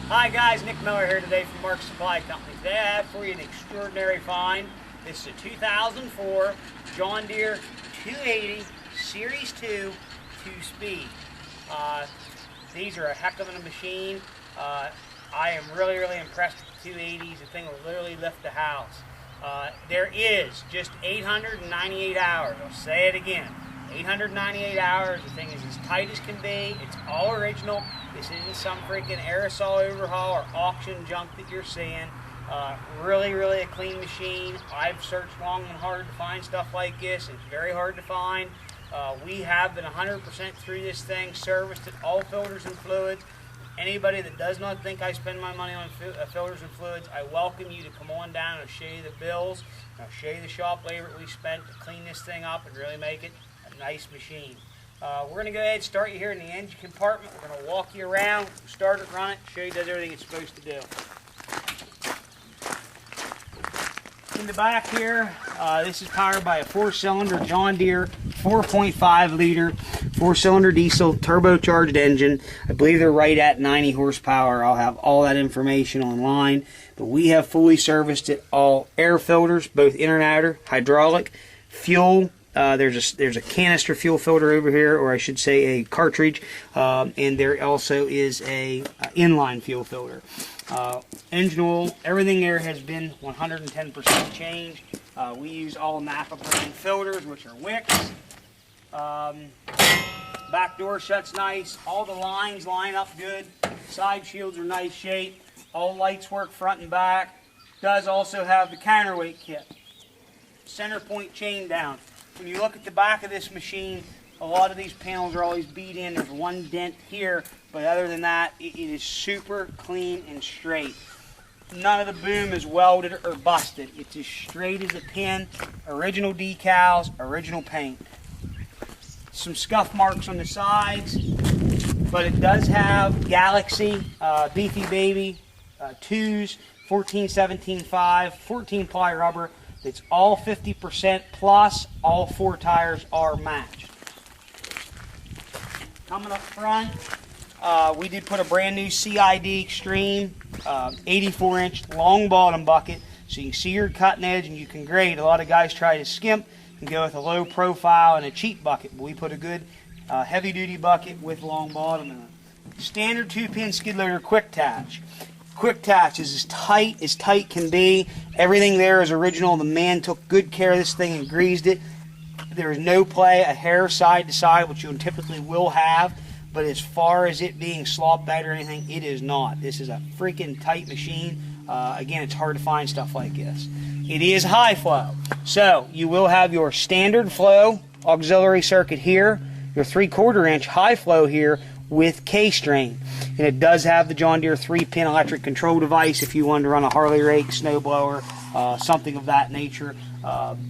Hi guys, Nick Miller here today from Mark's Supply Company. Today I have for you an extraordinary find. This is a 2004 John Deere 280 Series 2 2-speed. These are a heck of a machine. I am really impressed with the 280s. The thing will literally lift the house. There is just 898 hours. I'll say it again. 898 hours. The thing is as tight as can be. It's all original. This isn't some freaking aerosol overhaul or auction junk that you're seeing. Really a clean machine. I've searched long and hard to find stuff like this. It's very hard to find. We have been 100% through this thing, serviced at all filters and fluids. Anybody that does not think I spend my money on filters and fluids, I welcome you to come on down and I'll show you the bills. I'll show you the shop labor we spent to clean this thing up and really make it a nice machine. We're going to go ahead and start you here in the engine compartment. We're going to walk you around, start it, run it, show you it does everything it's supposed to do. In the back here, this is powered by a 4-cylinder John Deere 4.5 liter 4-cylinder diesel turbocharged engine. I believe they're right at 90 horsepower. I'll have all that information online. But we have fully serviced it, all air filters, both inner and outer, hydraulic, fuel. There's a canister fuel filter over here, or I should say a cartridge, and there also is a inline fuel filter. Engine oil, everything there has been 110% changed. We use all Napa brand filters, which are wicks. Back door shuts nice. All the lines line up good. Side shields are nice shape. All lights work front and back. Does also have the counterweight kit. Center point chain down. When you look at the back of this machine, a lot of these panels are always beat in. There's one dent here, but other than that, it is super clean and straight. None of the boom is welded or busted. It's as straight as a pin. Original decals, original paint. Some scuff marks on the sides, but it does have Galaxy Beefy Baby 2s, 14-17-5, 14 ply rubber. It's all 50% plus. All 4 tires are matched. Coming up front, we did put a brand new CID Extreme 84-inch long bottom bucket, so you can see your cutting edge and you can grade. A lot of guys try to skimp and go with a low profile and a cheap bucket, but we put a good heavy duty bucket with long bottom in it. Standard 2-pin skid loader quick attach. Quick attach is as tight can be. Everything there is original. The man took good care of this thing and greased it. There is no play, a hair side to side, which you typically will have, but as far as it being slopped out or anything, it is not. This is a freaking tight machine. Again, it's hard to find stuff like this. It is high flow, so you will have your standard flow auxiliary circuit here, your 3/4 inch high flow here with K-strain. And it does have the John Deere 3-pin electric control device if you wanted to run a Harley rake, snow blower, something of that nature.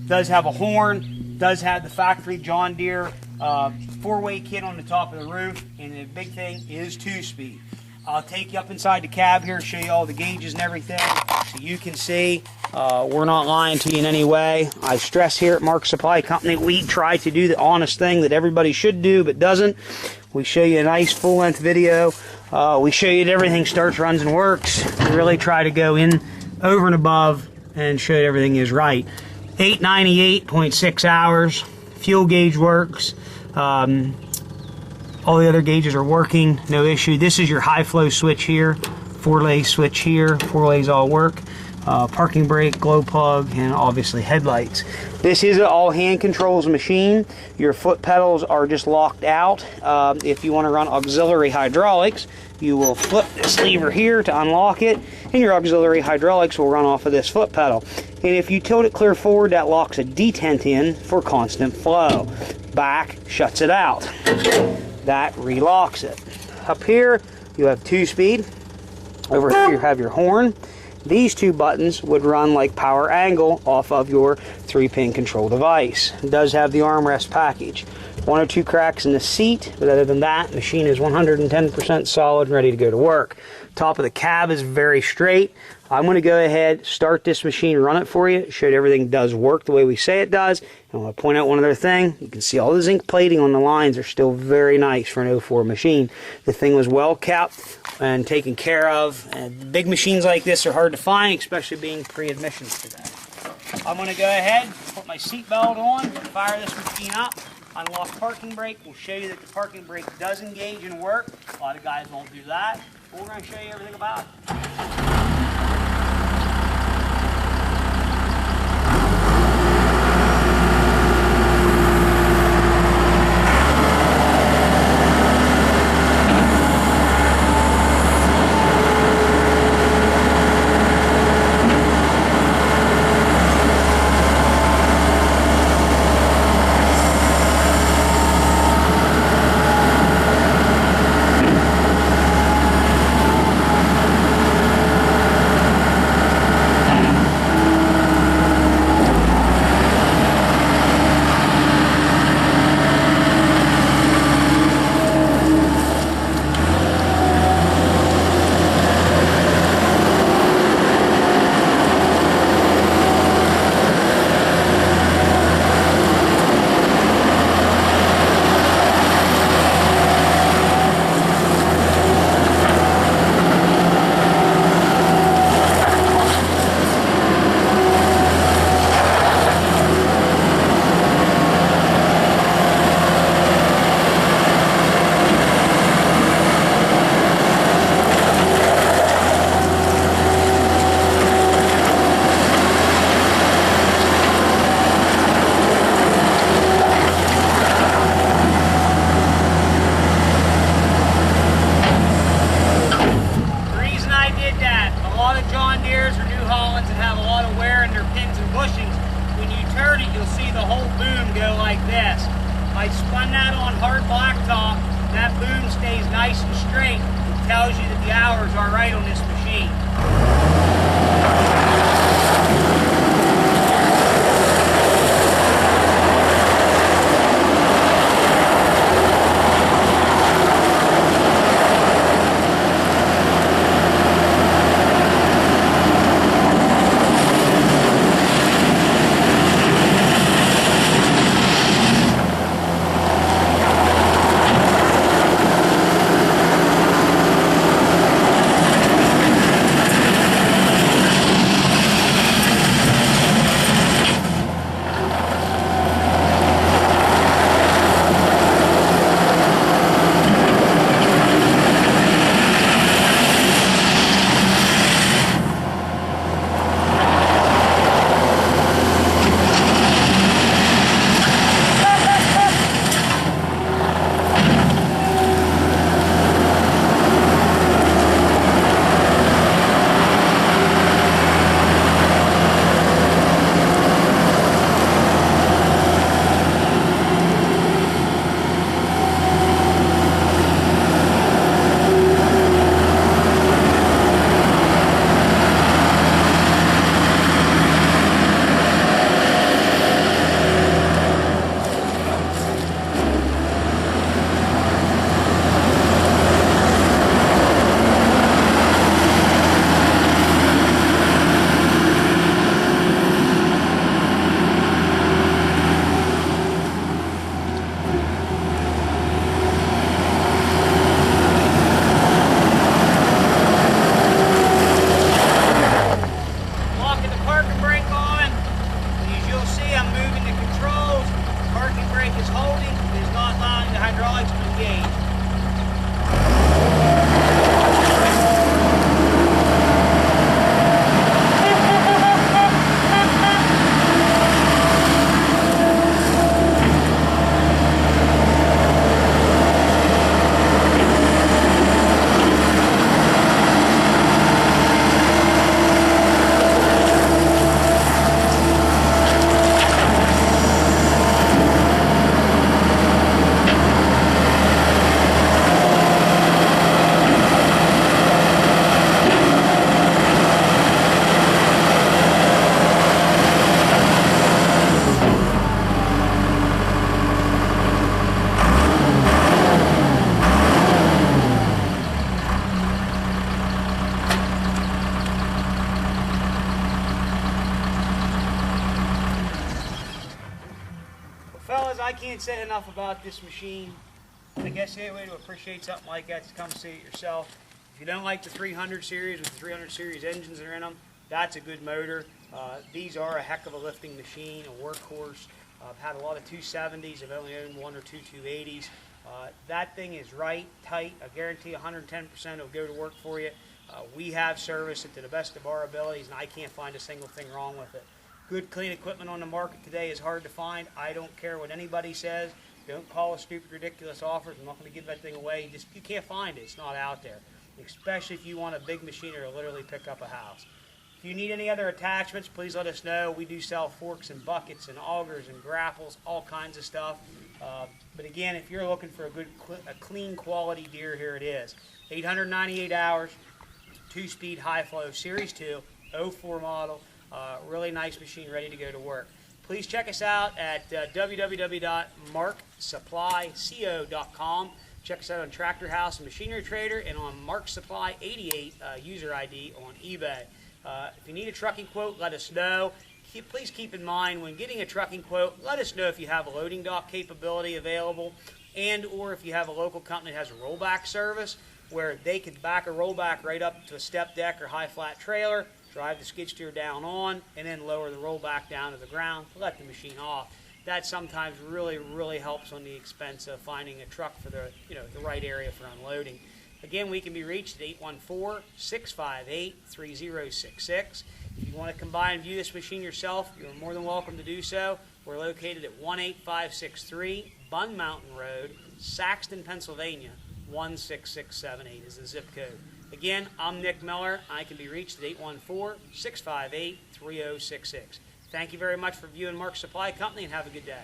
Does have a horn, does have the factory John Deere 4-way kit on the top of the roof, and the big thing is 2-speed. I'll take you up inside the cab here and show you all the gauges and everything so you can see we're not lying to you in any way. I stress here at Mark's Supply Company, we try to do the honest thing that everybody should do but doesn't. We show you a nice full-length video. We show you that everything starts, runs, and works. We really try to go in over and above and show you everything is right. 898.6 hours. Fuel gauge works. All the other gauges are working, no issue. This is your high flow switch here, 4-lay switch here, 4 lays all work. Parking brake, glow plug, and obviously headlights. This is an all hand controls machine. Your foot pedals are just locked out. If you want to run auxiliary hydraulics, you will flip this lever here to unlock it, and your auxiliary hydraulics will run off of this foot pedal. And if you tilt it clear forward, that locks a detent in for constant flow. Back shuts it out. That relocks it. Up here, you have 2-speed. Over here, you have your horn. These 2 buttons would run like power angle off of your 3-pin control device. It does have the armrest package. 1 or 2 cracks in the seat, but other than that, the machine is 110% solid and ready to go to work. Top of the cab is very straight. I'm going to go ahead, start this machine, run it for you, show you everything does work the way we say it does. And I want to point out one other thing. You can see all the zinc plating on the lines are still very nice for an 04 machine. The thing was well kept, and taken care of. And big machines like this are hard to find, especially being pre-admissions today. I'm going to go ahead, put my seatbelt on, fire this machine up, unlock parking brake. We'll show you that the parking brake does engage and work. A lot of guys won't do that. But we're going to show you everything about it. John Deeres or New Hollands that have a lot of wear in their pins and bushings, when you turn it, you'll see the whole boom go like this. I spun that on hard blacktop. That boom stays nice and straight. It tells you that the hours are right on this machine. Is holding, it is not allowing the hydraulics to engage. Fellas, I can't say enough about this machine. I guess the only way to appreciate something like that is to come see it yourself. If you don't like the 300 series with the 300 series engines that are in them, that's a good motor. These are a heck of a lifting machine, a workhorse. I've had a lot of 270s. I've only owned one or two 280s. That thing is right, tight. I guarantee 110% it'll go to work for you. We have serviced it to the best of our abilities, and I can't find a single thing wrong with it. Good, clean equipment on the market today is hard to find. I don't care what anybody says. Don't call us stupid, ridiculous offers. I'm not going to give that thing away. You can't find it. It's not out there, especially if you want a big machinery to literally pick up a house. If you need any other attachments, please let us know. We do sell forks and buckets and augers and grapples, all kinds of stuff. But again, if you're looking for a clean quality Deere, here it is. 898 hours, 2-speed high flow, Series 2, 04 model. Really nice machine, ready to go to work. Please check us out at www.marksupplyco.com. Check us out on Tractor House and Machinery Trader, and on Mark Supply 88 user ID on eBay. If you need a trucking quote, let us know. Please keep in mind, when getting a trucking quote, let us know if you have a loading dock capability available, and or if you have a local company that has a rollback service where they could back a rollback right up to a step deck or high flat trailer, drive the skid steer down on, and then lower the rollback down to the ground to let the machine off. That sometimes really helps on the expense of finding a truck for the right area for unloading. Again, we can be reached at 814-658-3066. If you want to come by and view this machine yourself, you're more than welcome to do so. We're located at 18563 Bun Mountain Road, Saxton, Pennsylvania. 16678 is the zip code. Again, I'm Nick Miller. I can be reached at 814-658-3066. Thank you very much for viewing Mark Supply Company, and have a good day.